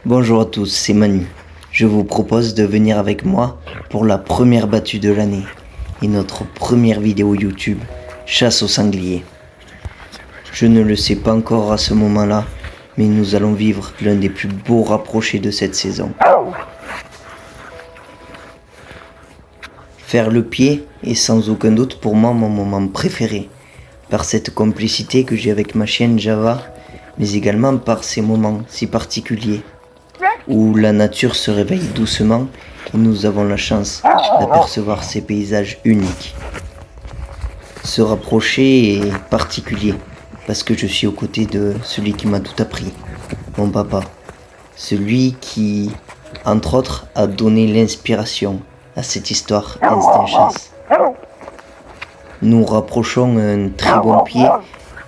Bonjour à tous, c'est Manu. Je vous propose de venir avec moi pour la première battue de l'année et notre première vidéo YouTube, chasse au sanglier. Je ne le sais pas encore à ce moment-là, mais nous allons vivre l'un des plus beaux rapprochés de cette saison. Faire le pied est sans aucun doute pour moi mon moment préféré, par cette complicité que j'ai avec ma chienne Java, mais également par ces moments si particuliers, où la nature se réveille doucement et nous avons la chance d'apercevoir ces paysages uniques. Se rapprocher est particulier, parce que je suis aux côtés de celui qui m'a tout appris, mon papa. Celui qui, entre autres, a donné l'inspiration à cette histoire Instinct Chasse. Nous rapprochons un très bon pied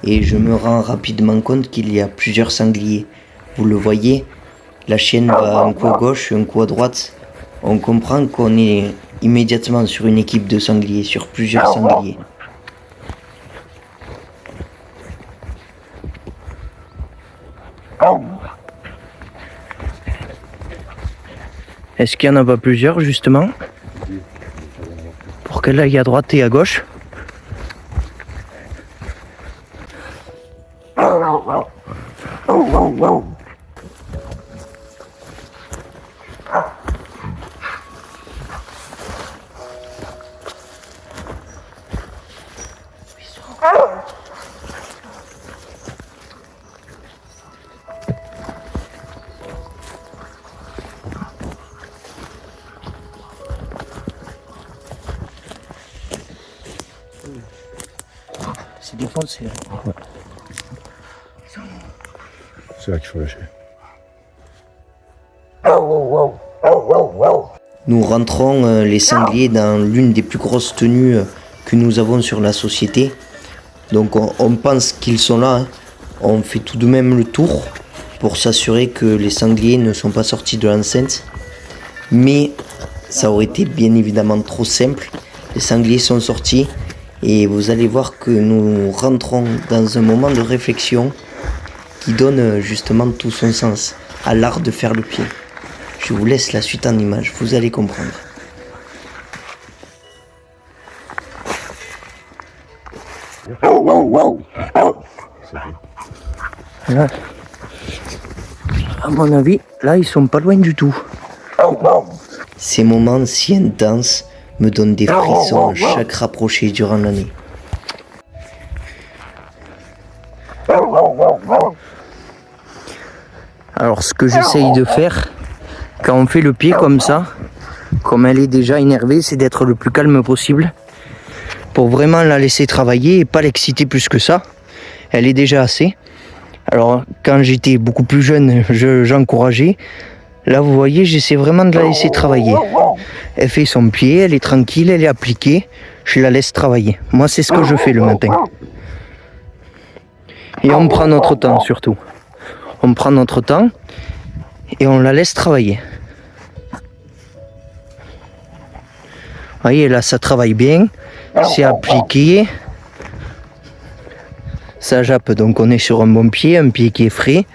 et je me rends rapidement compte qu'il y a plusieurs sangliers. Vous le voyez, la chienne va un coup à gauche, un coup à droite. On comprend qu'on est immédiatement sur une équipe de sangliers, sur plusieurs sangliers. Est-ce qu'il n'y en a pas plusieurs justement? Pour qu'elle aille à droite et à gauche? C'est défoncé. Ouais. C'est là qu'il faut lâcher. Nous rentrons les sangliers dans l'une des plus grosses tenues que nous avons sur la société. Donc on pense qu'ils sont là. Hein. On fait tout de même le tour pour s'assurer que les sangliers ne sont pas sortis de l'enceinte. Mais ça aurait été bien évidemment trop simple. Les sangliers sont sortis et vous allez voir que nous rentrons dans un moment de réflexion qui donne justement tout son sens à l'art de faire le pied. Je vous laisse la suite en images, vous allez comprendre. Là, à mon avis, là ils sont pas loin du tout. Ces moments si intenses me donnent des frissons à chaque rapproché durant l'année. Alors ce que j'essaye de faire quand on fait le pied comme ça, comme elle est déjà énervée, c'est d'être le plus calme possible pour vraiment la laisser travailler et pas l'exciter plus que ça. Elle est déjà assez. Alors quand j'étais beaucoup plus jeune, j'encourageais. Là vous voyez, j'essaie vraiment de la laisser travailler. Elle fait son pied, elle est tranquille, elle est appliquée. Je la laisse travailler. Moi c'est ce que je fais le matin. Et on prend notre temps surtout. On prend notre temps et on la laisse travailler. Vous voyez là ça travaille bien, c'est appliqué. Ça jappe, donc on est sur un bon pied, un pied qui est frais.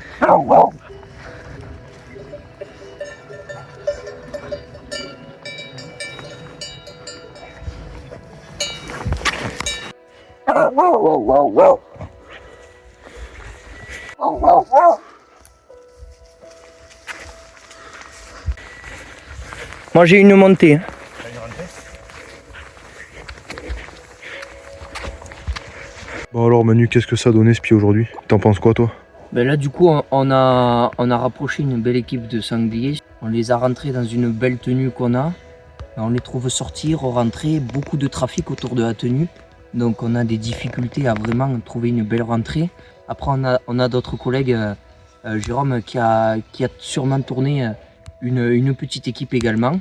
Moi j'ai une montée. Hein. Bon alors Manu, qu'est-ce que ça a donné ce pied aujourd'hui? T'en penses quoi toi? Ben là du coup on a rapproché une belle équipe de sangliers. On les a rentrés dans une belle tenue qu'on a. On les trouve sortir, rentrer, beaucoup de trafic autour de la tenue. Donc on a des difficultés à vraiment trouver une belle rentrée. Après on a d'autres collègues, Jérôme qui a sûrement tourné une petite équipe également.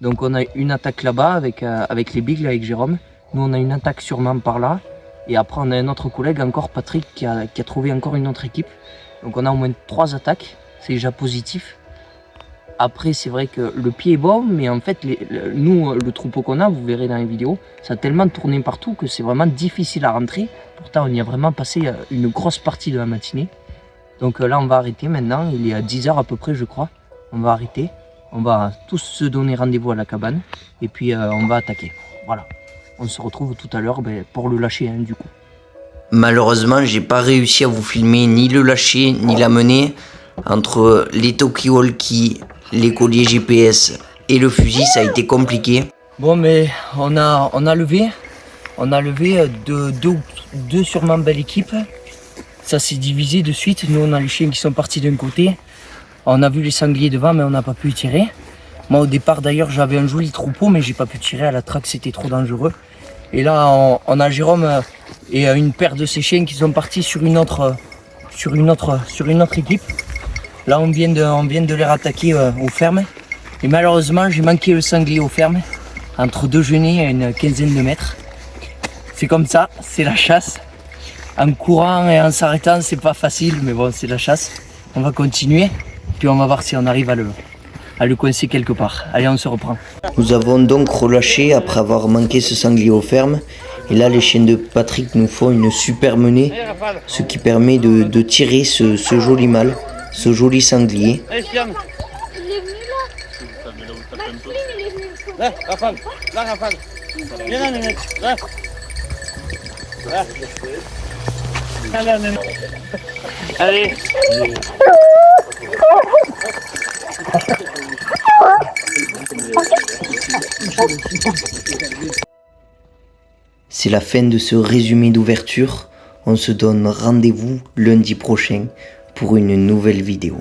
Donc on a une attaque là-bas avec les Bigles, avec Jérôme. Nous on a une attaque sûrement par là. Et après on a un autre collègue encore, Patrick, qui a trouvé encore une autre équipe. Donc on a au moins 3 attaques, c'est déjà positif. Après c'est vrai que le pied est bon, mais en fait nous le troupeau qu'on a, vous verrez dans les vidéos, ça a tellement tourné partout que c'est vraiment difficile à rentrer. Pourtant on y a vraiment passé une grosse partie de la matinée. Donc là, on va arrêter maintenant. Il est à 10 h à peu près, je crois. On va arrêter. On va tous se donner rendez-vous à la cabane. Et puis, on va attaquer. Voilà. On se retrouve tout à l'heure pour le lâcher, du coup. Malheureusement, j'ai pas réussi à vous filmer ni le lâcher, ni la mener. Entre les talkie-walkie, les colliers GPS et le fusil, ça a été compliqué. Bon, mais on a levé. On a levé deux sûrement belles équipes. Ça s'est divisé de suite. Nous, on a les chiens qui sont partis d'un côté. On a vu les sangliers devant, mais on n'a pas pu tirer. Moi, au départ, d'ailleurs, j'avais un joli troupeau, mais j'ai pas pu tirer à la traque, c'était trop dangereux. Et là, on a Jérôme et une paire de ses chiens qui sont partis sur une autre équipe. Là, on vient de les rattaquer aux fermes. Et malheureusement, j'ai manqué le sanglier aux fermes, entre deux genêts à une quinzaine de mètres. C'est comme ça, c'est la chasse. En courant et en s'arrêtant, c'est pas facile, mais bon, c'est la chasse. On va continuer, puis on va voir si on arrive à le coincer quelque part. Allez, on se reprend. Nous avons donc relâché après avoir manqué ce sanglier aux fermes. Et là, les chiens de Patrick nous font une super menée, ce qui permet de tirer ce joli mâle, ce joli sanglier. Il est venu là. Là, Rafale. Là, Rafale. Viens là, Nénette. Là. Là. Allez, Nénette. Allez. C'est la fin de ce résumé d'ouverture. On se donne rendez-vous lundi prochain pour une nouvelle vidéo.